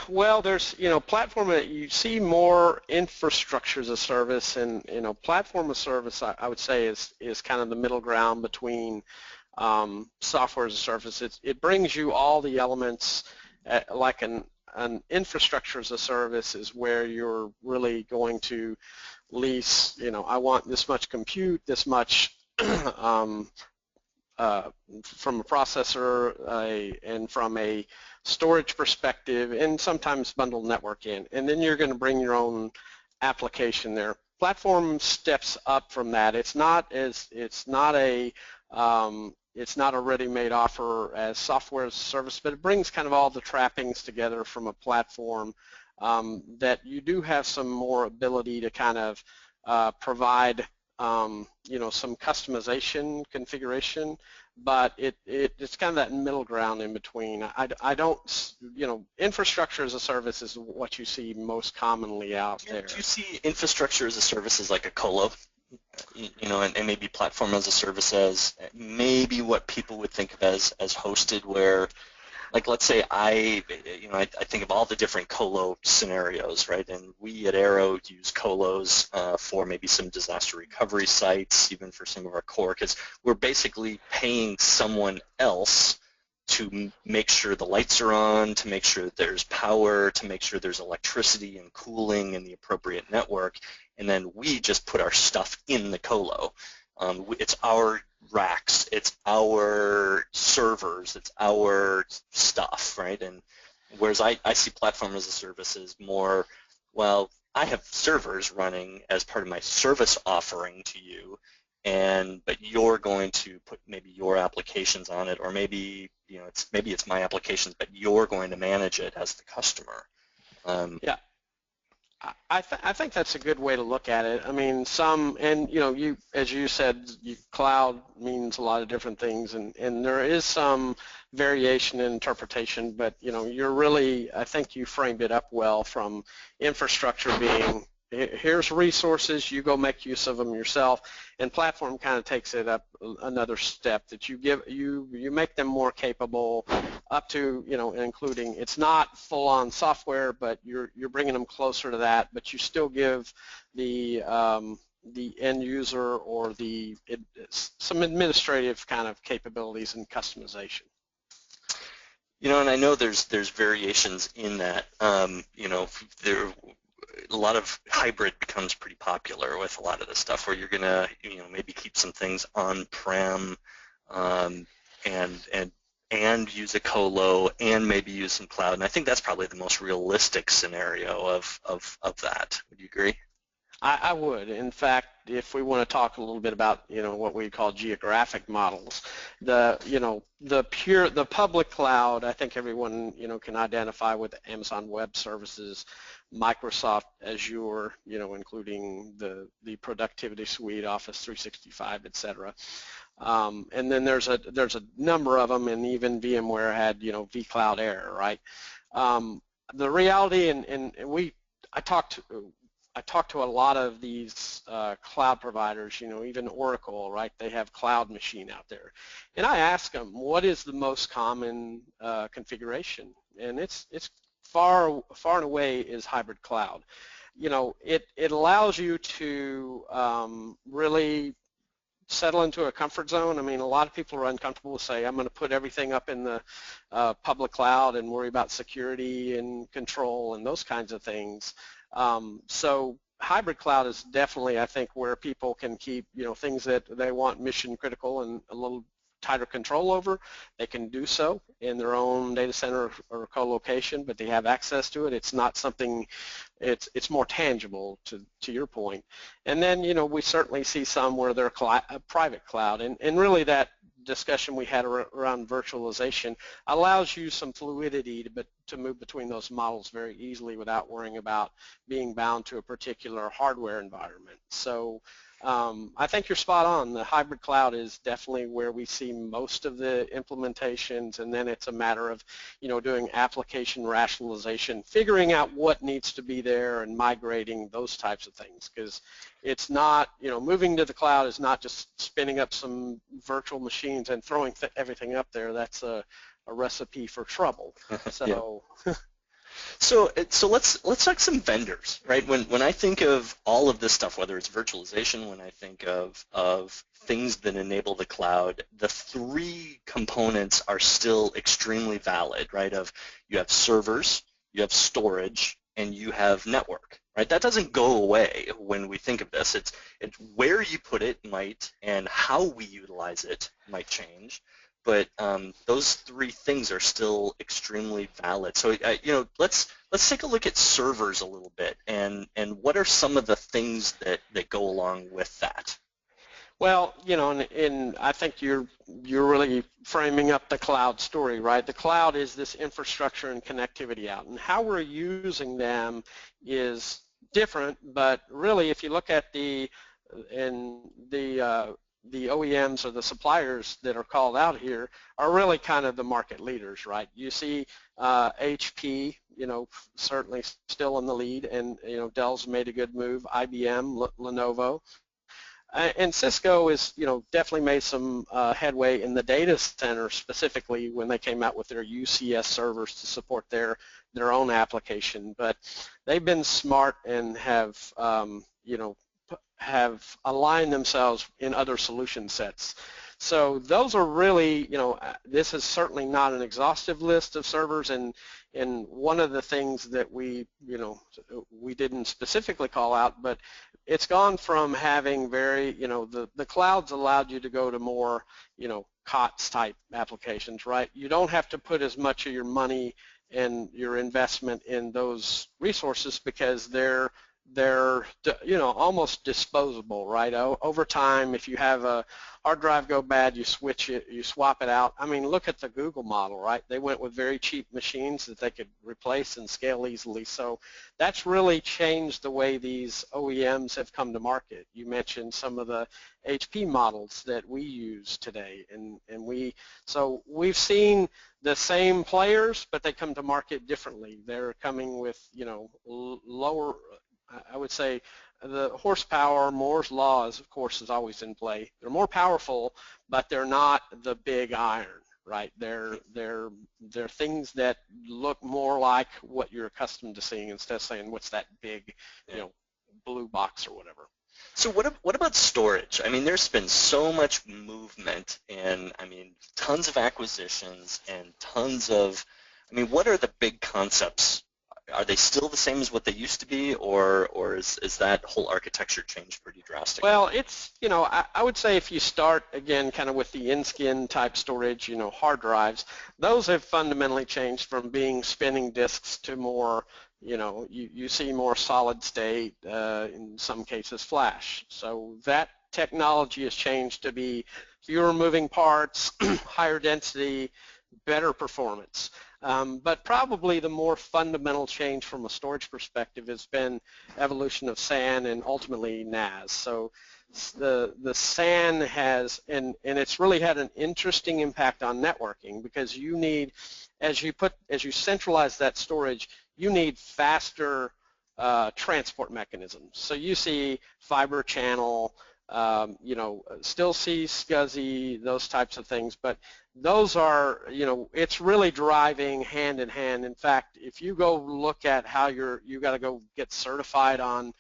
Well, there's, platform, you see more infrastructure as a service, and, platform as a service, I would say, is kind of the middle ground between software as a service. It brings you all the elements, like an infrastructure as a service is where you're really going to lease, I want this much compute, this much from a processor and from a storage perspective, and sometimes bundle network in, and then you're going to bring your own application there. Platform steps up from that. It's not a ready-made offer as software as a service, but it brings kind of all the trappings together from a platform that you do have some more ability to kind of provide some customization configuration, but it's kind of that middle ground in between. I don't, infrastructure as a service is what you see most commonly out there. Do you see infrastructure as a service as like a colo? And maybe platform as a service as maybe what people would think of as hosted, where, like, let's say I think of all the different colo scenarios, right? And we at Arrow use colos for maybe some disaster recovery sites, even for some of our core, because we're basically paying someone else to make sure the lights are on, to make sure there's power, to make sure there's electricity and cooling in the appropriate network, and then we just put our stuff in the colo. It's our racks, it's our servers, it's our stuff, right? And whereas I see platform as a service as more, well, I have servers running as part of my service offering to you, but you're going to put maybe your applications on it, or maybe it's my applications, but you're going to manage it as the customer. Yeah. I think that's a good way to look at it. I mean, you, as you said, cloud means a lot of different things, and there is some variation in interpretation, but, you're really, I think you framed it up well, from infrastructure being, here's resources, you go make use of them yourself, and platform kind of takes it up another step, that you make them more capable, up to, including, it's not full-on software, but you're bringing them closer to that, but you still give the end user or some administrative kind of capabilities and customization. And I know there's variations in that. A lot of hybrid becomes pretty popular with a lot of this stuff, where you're gonna maybe keep some things on-prem and use a colo and maybe use some cloud, and I think that's probably the most realistic scenario of that. Would you agree? I would. In fact, if we want to talk a little bit about what we call geographic models, the public cloud, I think everyone can identify with Amazon Web Services, Microsoft Azure, including the productivity suite, Office 365, etc. And then there's a number of them, and even VMware had vCloud Air, right? The reality, and I talked to a lot of these cloud providers, even Oracle, right? They have cloud machine out there. And I ask them, what is the most common configuration? And it's far and away is hybrid cloud. It allows you to really settle into a comfort zone. I mean, a lot of people are uncomfortable with say, I'm going to put everything up in the public cloud and worry about security and control and those kinds of things. So hybrid cloud is definitely, I think, where people can keep, things that they want mission critical and a little tighter control over. They can do so in their own data center or co-location, but they have access to it. It's not something, it's more tangible to your point. And then, we certainly see some where they're private cloud, and really that discussion we had around virtualization allows you some fluidity to move between those models very easily without worrying about being bound to a particular hardware environment. So I think you're spot on. The hybrid cloud is definitely where we see most of the implementations, and then it's a matter of, doing application rationalization, figuring out what needs to be there and migrating those types of things, because it's not, moving to the cloud is not just spinning up some virtual machines and throwing everything up there. That's a recipe for trouble. So. Yeah. So let's talk some vendors, right? When I think of all of this stuff, whether it's virtualization, when I think of things that enable the cloud, the three components are still extremely valid, right? You have servers, you have storage, and you have network, right? That doesn't go away when we think of this. It's where you put it might, and how we utilize it might change. But those three things are still extremely valid. So let's take a look at servers a little bit, and what are some of the things that go along with that? Well, and I think you're really framing up the cloud story, right? The cloud is this infrastructure and connectivity out, and how we're using them is different. But really, if you look at the OEMs or the suppliers that are called out here are really kind of the market leaders, right? You see HP, certainly still in the lead, and Dell's made a good move, IBM, Lenovo. And Cisco is, definitely made some headway in the data center, specifically when they came out with their UCS servers to support their own application. But they've been smart and have aligned themselves in other solution sets. So those are really, this is certainly not an exhaustive list of servers, and one of the things that we didn't specifically call out, but it's gone from having very, the clouds allowed you to go to more, COTS type applications, right? You don't have to put as much of your money and your investment in those resources because they're almost disposable, right? Over time, if you have a hard drive go bad, you switch it, you swap it out. I mean, look at the Google model, right? They went with very cheap machines that they could replace and scale easily. So that's really changed the way these OEMs have come to market. You mentioned some of the HP models that we use today, and we've seen the same players, but they come to market differently. They're coming with, lower, I would say, the horsepower, Moore's law, of course, is always in play. They're more powerful, but they're not the big iron, right? They're things that look more like what you're accustomed to seeing instead of saying, what's that big, blue box or whatever. So what about storage? I mean, there's been so much movement and, tons of acquisitions and tons of, what are the big concepts? Are they still the same as what they used to be, or is that whole architecture changed pretty drastically? Well, it's, I would say if you start, again, kind of with the in-skin type storage, hard drives, those have fundamentally changed from being spinning disks to more, you see more solid state, in some cases flash. So that technology has changed to be fewer moving parts, higher density, better performance. But probably the more fundamental change from a storage perspective has been evolution of SAN and ultimately NAS. So the SAN has, and it's really had an interesting impact on networking, because you need, as you centralize that storage, you need faster transport mechanisms. So you see fiber channel, still see SCSI, those types of things, but those are, it's really driving hand in hand. In fact, if you go look at how you got to go get certified on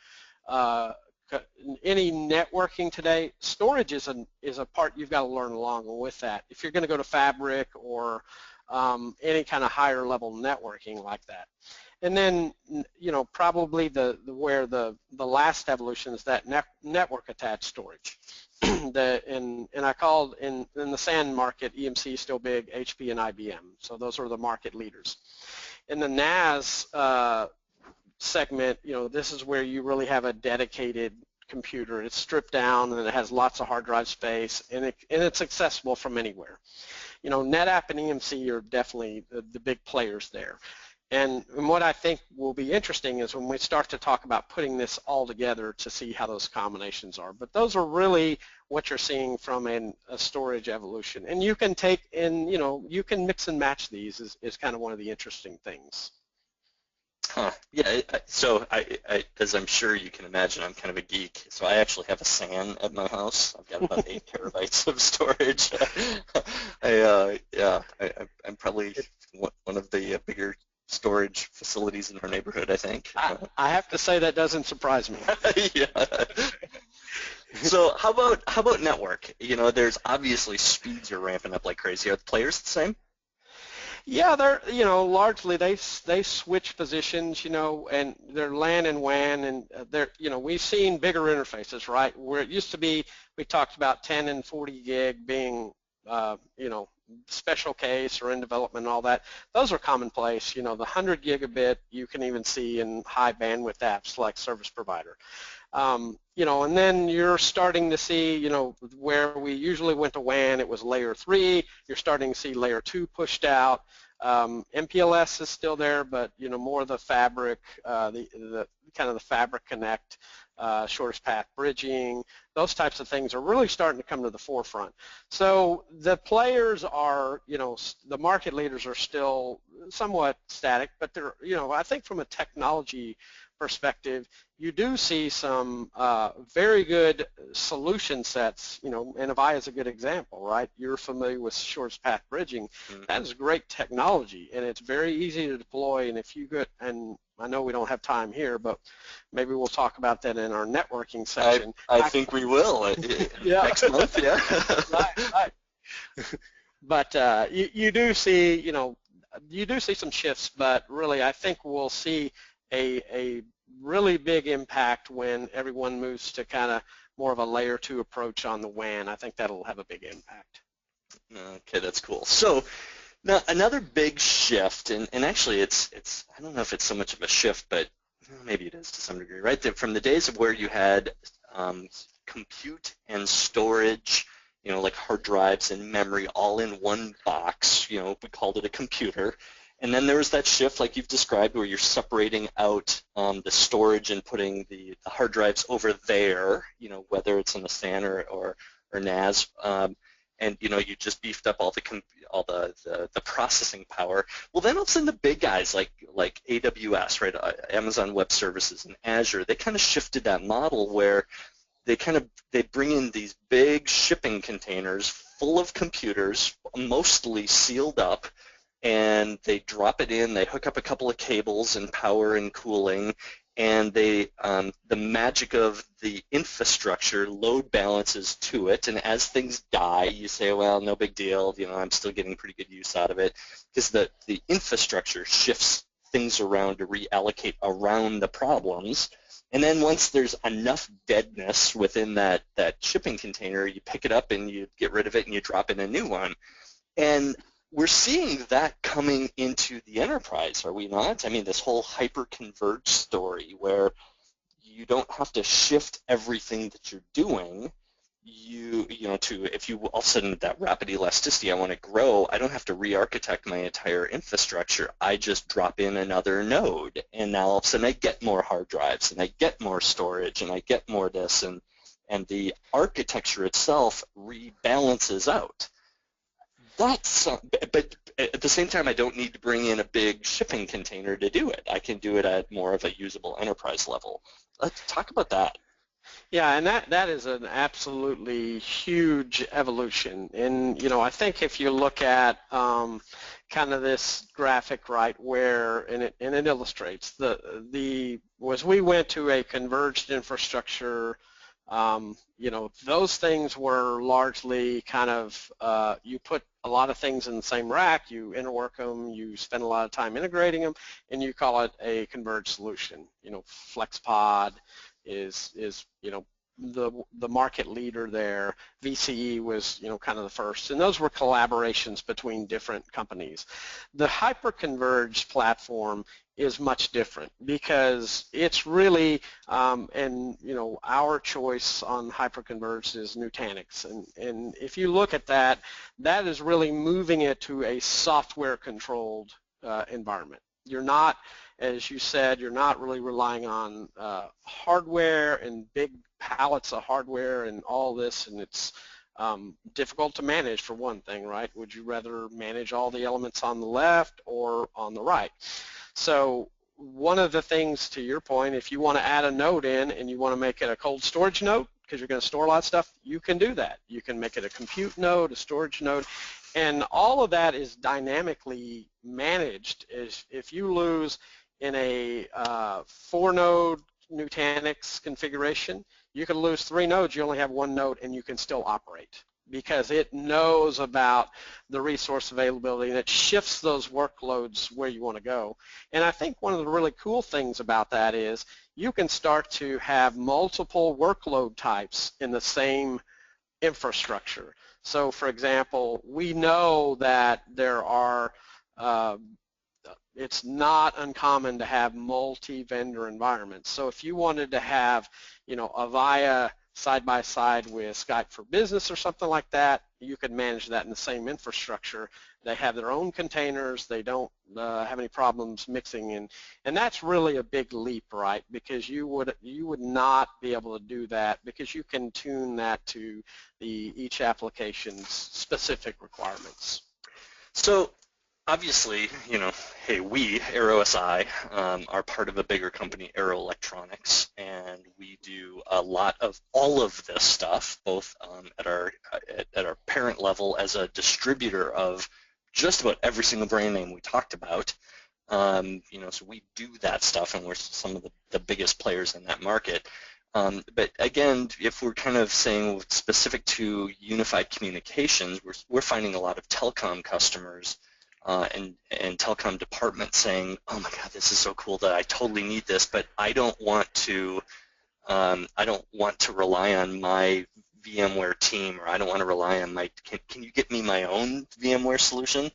any networking today, storage is a part you've got to learn along with that. If you're going to go to fabric or any kind of higher level networking like that. And then, probably where the last evolution is that network attached storage. And I called in the SAN market, EMC is still big, HP and IBM. So those are the market leaders. In the NAS segment, this is where you really have a dedicated computer. It's stripped down and it has lots of hard drive space, and it's accessible from anywhere. NetApp and EMC are definitely the big players there. And what I think will be interesting is when we start to talk about putting this all together to see how those combinations are. But those are really what you're seeing from a storage evolution. And you can take in, you can mix and match these is kind of one of the interesting things. Huh. Yeah, so as I'm sure you can imagine, I'm kind of a geek. So I actually have a SAN at my house. I've got about 8 terabytes of storage. I'm probably one of the bigger storage facilities in our neighborhood, I think. I have to say that doesn't surprise me. Yeah. So how about network? There's obviously speeds are ramping up like crazy. Are the players the same? Yeah, they're largely they switch positions, and they're LAN and WAN, and they're we've seen bigger interfaces, right? Where it used to be, we talked about 10 and 40 gig being special case or in development and all that. Those are commonplace. The 100 gigabit you can even see in high bandwidth apps like service provider. And then you're starting to see, where we usually went to WAN, it was layer 3. You're starting to see layer 2 pushed out. MPLS is still there, but more the fabric, the kind of the fabric connect, shortest path bridging, those types of things are really starting to come to the forefront. So the players are, the market leaders are still somewhat static, but they're, I think from a technology perspective, you do see some very good solution sets, and Avaya is a good example, right? You're familiar with shortest path bridging. Mm-hmm. That is great technology, and it's very easy to deploy, and if you get, and I know we don't have time here, but maybe we'll talk about that in our networking session. I think we will next month, yeah. Right. But you do see, you do see some shifts, but really I think we'll see a really big impact when everyone moves to kind of more of a layer 2 approach on the WAN. I think that'll have a big impact. Okay, that's cool. So now another big shift, and actually it's I don't know if it's so much of a shift, but maybe it is to some degree, right? From the days of where you had compute and storage, like hard drives and memory all in one box, we called it a computer. And then there was that shift, like you've described, where you're separating out the storage and putting the hard drives over there, whether it's in the SAN or NAS, and you just beefed up all the processing power. Well, then all of a sudden the big guys like AWS, right, Amazon Web Services and Azure, they kind of shifted that model where they bring in these big shipping containers full of computers, mostly sealed up, and they drop it in, they hook up a couple of cables and power and cooling, and the magic of the infrastructure load balances to it, and as things die, you say, well, no big deal, I'm still getting pretty good use out of it, because the infrastructure shifts things around to reallocate around the problems, and then once there's enough deadness within that shipping container, you pick it up and you get rid of it and you drop in a new one. And we're seeing that coming into the enterprise, are we not? I mean, this whole hyperconverged story where you don't have to shift everything that you're doing. If you all of a sudden that rapid elasticity, I want to grow, I don't have to re-architect my entire infrastructure. I just drop in another node, and now all of a sudden I get more hard drives, and I get more storage, and I get more this, and the architecture itself rebalances out. But at the same time, I don't need to bring in a big shipping container to do it. I can do it at more of a usable enterprise level. Let's talk about that. Yeah, and that is an absolutely huge evolution. And I think if you look at kind of this graphic, right, where and it illustrates as we went to a converged infrastructure. Those things were largely kind of, you put a lot of things in the same rack, you interwork them, you spend a lot of time integrating them, and you call it a converged solution. FlexPod is the market leader there. VCE was kind of the first, and those were collaborations between different companies. The hyperconverged platform is much different, because it's really, and our choice on hyperconvergence is Nutanix, and if you look at that, that is really moving it to a software controlled environment. You're not, as you said, you're not really relying on hardware and big pallets of hardware and all this, and it's difficult to manage, for one thing, right? Would you rather manage all the elements on the left or on the right? So one of the things, to your point, if you want to add a node in and you want to make it a cold storage node because you're going to store a lot of stuff, you can do that. You can make it a compute node, a storage node, and all of that is dynamically managed. If you lose in a 4-node Nutanix configuration, you can lose 3 nodes, you only have 1 node, and you can still operate, because it knows about the resource availability and it shifts those workloads where you want to go. And I think one of the really cool things about that is you can start to have multiple workload types in the same infrastructure. So for example, we know that there are it's not uncommon to have multi-vendor environments. So if you wanted to have, Avaya side by side with Skype for Business or something like that, you could manage that in the same infrastructure. They have their own containers. They don't have any problems mixing in, and that's really a big leap, right? Because you would not be able to do that, because you can tune that to each application's specific requirements. So obviously, hey, we, AeroSI, are part of a bigger company, Aero Electronics, and we do a lot of all of this stuff, both at our parent level as a distributor of just about every single brand name we talked about. So we do that stuff, and we're some of the biggest players in that market. But again, if we're kind of saying specific to unified communications, we're finding a lot of telecom customers and telecom departments saying, "Oh my God, this is so cool that I totally need this, but I don't want to rely on my VMware team, or I don't want to rely on my. Can you get me my own VMware solution?"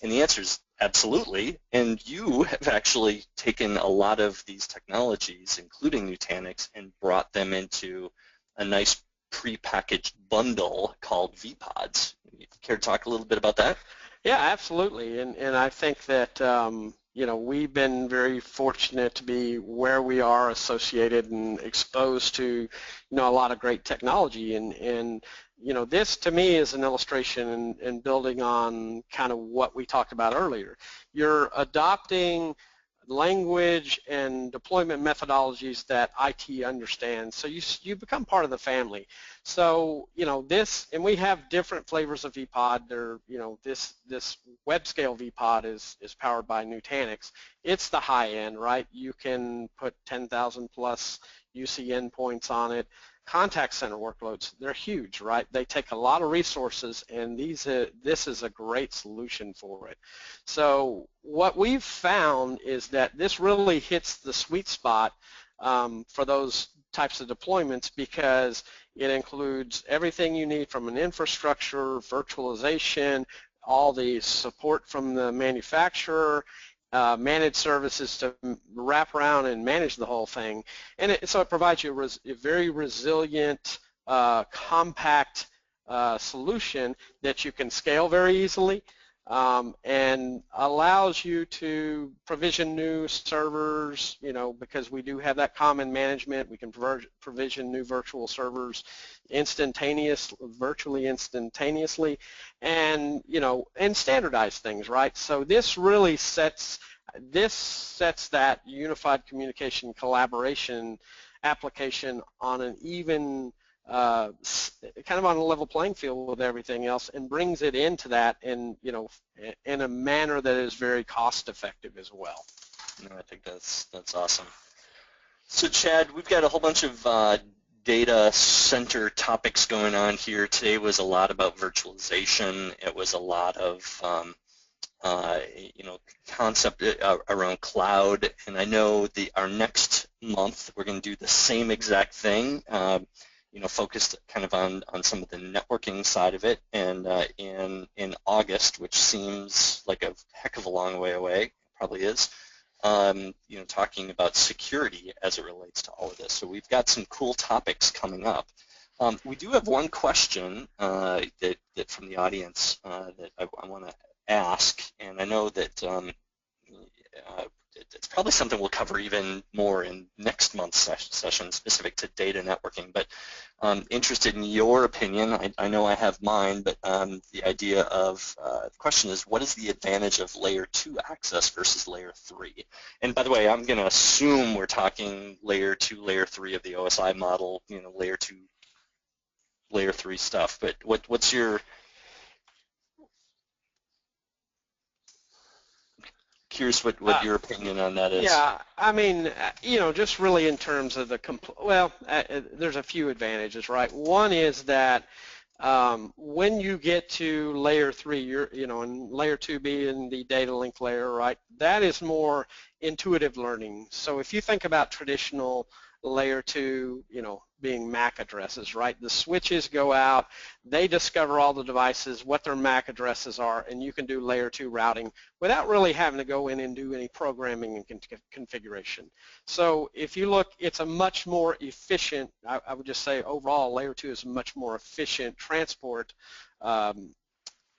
And the answer is absolutely. And you have actually taken a lot of these technologies, including Nutanix, and brought them into a nice prepackaged bundle called vPods. Care to talk a little bit about that? Yeah, absolutely, and I think that we've been very fortunate to be where we are, associated and exposed to a lot of great technology, and this to me is an illustration and building on kind of what we talked about earlier. You're adopting language and deployment methodologies that IT understands, so you become part of the family. So this, and we have different flavors of vPod. There, this web scale vPod is powered by Nutanix. It's the high end, right? You can put 10,000 plus UC endpoints on it. Contact center workloads, they're huge, right? They take a lot of resources, and this is a great solution for it. So what we've found is that this really hits the sweet spot for those types of deployments, because it includes everything you need from an infrastructure, virtualization, all the support from the manufacturer, managed services to wrap around and manage the whole thing. And so it provides you a very resilient, compact solution that you can scale very easily, and allows you to provision new servers, because we do have that common management. We can provision new virtual servers virtually instantaneously, and and standardize things, right? So this really sets that unified communication collaboration application on an even kind of on a level playing field with everything else, and brings it into that in in a manner that is very cost effective as well. No, I think that's awesome. So Chad, we've got a whole bunch of data center topics going on here. Today was a lot about virtualization. It was a lot of concept around cloud, and I know our next month we're going to do the same exact thing. Focused kind of on some of the networking side of it, and in August, which seems like a heck of a long way away, probably is, talking about security as it relates to all of this. So we've got some cool topics coming up. We do have one question that from the audience that I want to ask, and I know that it's probably something we'll cover even more in next month's session specific to data networking, but interested in your opinion. I know I have mine, but the idea of the question is, what is the advantage of layer 2 access versus layer 3? And by the way, I'm going to assume we're talking layer 2, layer 3 of the OSI model, layer 2, layer 3 stuff, but what's your, curious what your opinion on that is. Yeah, I mean, just really in terms of the, there's a few advantages, right? One is that when you get to layer 3, and layer 2 being the data link layer, right, that is more intuitive learning. So if you think about traditional layer 2, being MAC addresses, right? The switches go out, they discover all the devices, what their MAC addresses are, and you can do layer 2 routing without really having to go in and do any programming and configuration. So if you look, it's a much more efficient, I would just say overall layer 2 is a much more efficient transport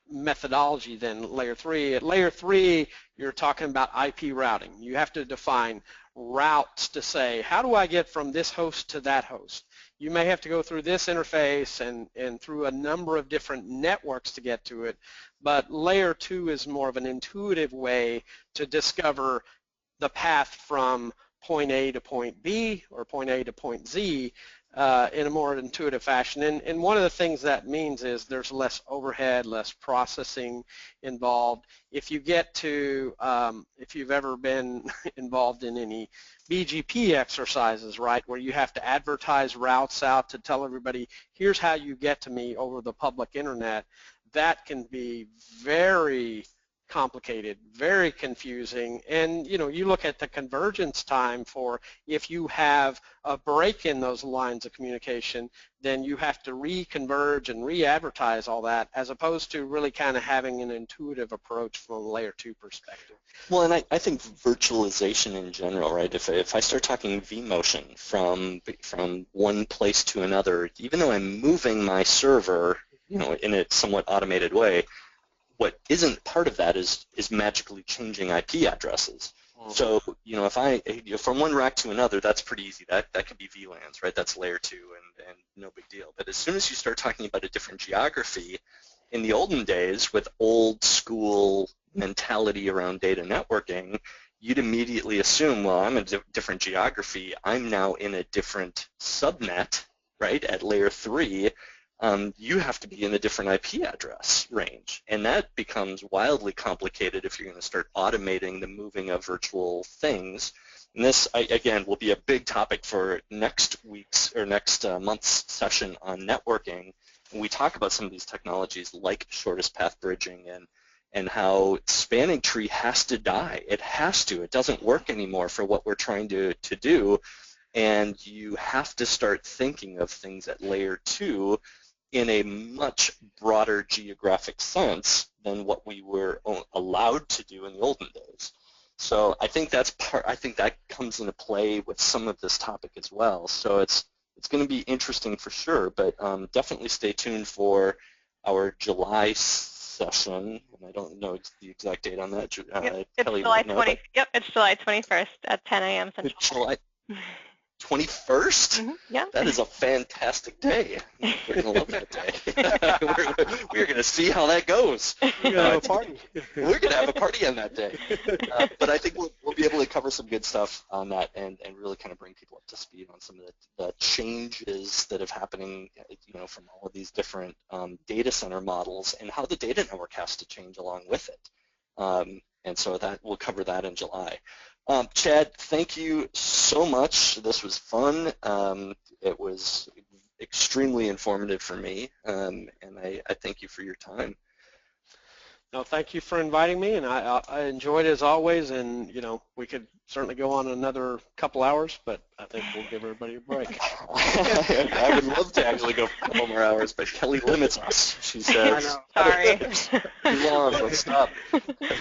methodology than layer 3. At layer 3, you're talking about IP routing. You have to define routes to say, how do I get from this host to that host? You may have to go through this interface and through a number of different networks to get to it, but layer 2 is more of an intuitive way to discover the path from point A to point B or point A to point Z in a more intuitive fashion. And one of the things that means is there's less overhead, less processing involved. If you get to, if you've ever been involved in any BGP exercises, right, where you have to advertise routes out to tell everybody, here's how you get to me over the public internet, that can be very complicated, very confusing, and you look at the convergence time for if you have a break in those lines of communication, then you have to reconverge and re-advertise all that, as opposed to really kind of having an intuitive approach from a layer 2 perspective. Well, and I think virtualization in general, right? If I start talking vMotion from one place to another, even though I'm moving my server, in a somewhat automated way, what isn't part of that is magically changing IP addresses. So, if from one rack to another, that's pretty easy. That could be VLANs, right? That's layer 2 and no big deal. But as soon as you start talking about a different geography, in the olden days with old school mentality around data networking, you'd immediately assume, well, I'm in a different geography. I'm now in a different subnet, right, at layer 3. You have to be in a different IP address range, and that becomes wildly complicated if you're going to start automating the moving of virtual things. And this, again, will be a big topic for next week's or next month's session on networking. When we talk about some of these technologies like shortest path bridging and how spanning tree has to die. It has to. It doesn't work anymore for what we're trying to do, and you have to start thinking of things at layer 2 in a much broader geographic sense than what we were allowed to do in the olden days. So I think I think that comes into play with some of this topic as well. So it's going to be interesting for sure, but definitely stay tuned for our July session. And I don't know the exact date on that. Yep, it's July 20. Yep, it's July 21st at 10 a.m. Central. July 21st? Mm-hmm, yeah. That is a fantastic day. We're going to love that day. we're going to see how that goes. We're going to have a party. We're going to have a party on that day. But I think we'll be able to cover some good stuff on that and really kind of bring people up to speed on some of the changes that have happening, from all of these different data center models and how the data network has to change along with it. And so we'll cover that in July. Chad, thank you so much. This was fun. It was extremely informative for me, and I thank you for your time. No, thank you for inviting me, and I enjoyed it as always. And we could certainly go on another couple hours, but I think we'll give everybody a break. I would love to actually go for a couple more hours, but Kelly limits us. She says, Sorry. too long, let's stop.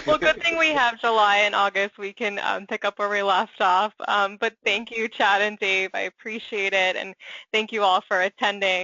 Well, good thing we have July and August. We can pick up where we left off. But thank you, Chad and Dave. I appreciate it, and thank you all for attending.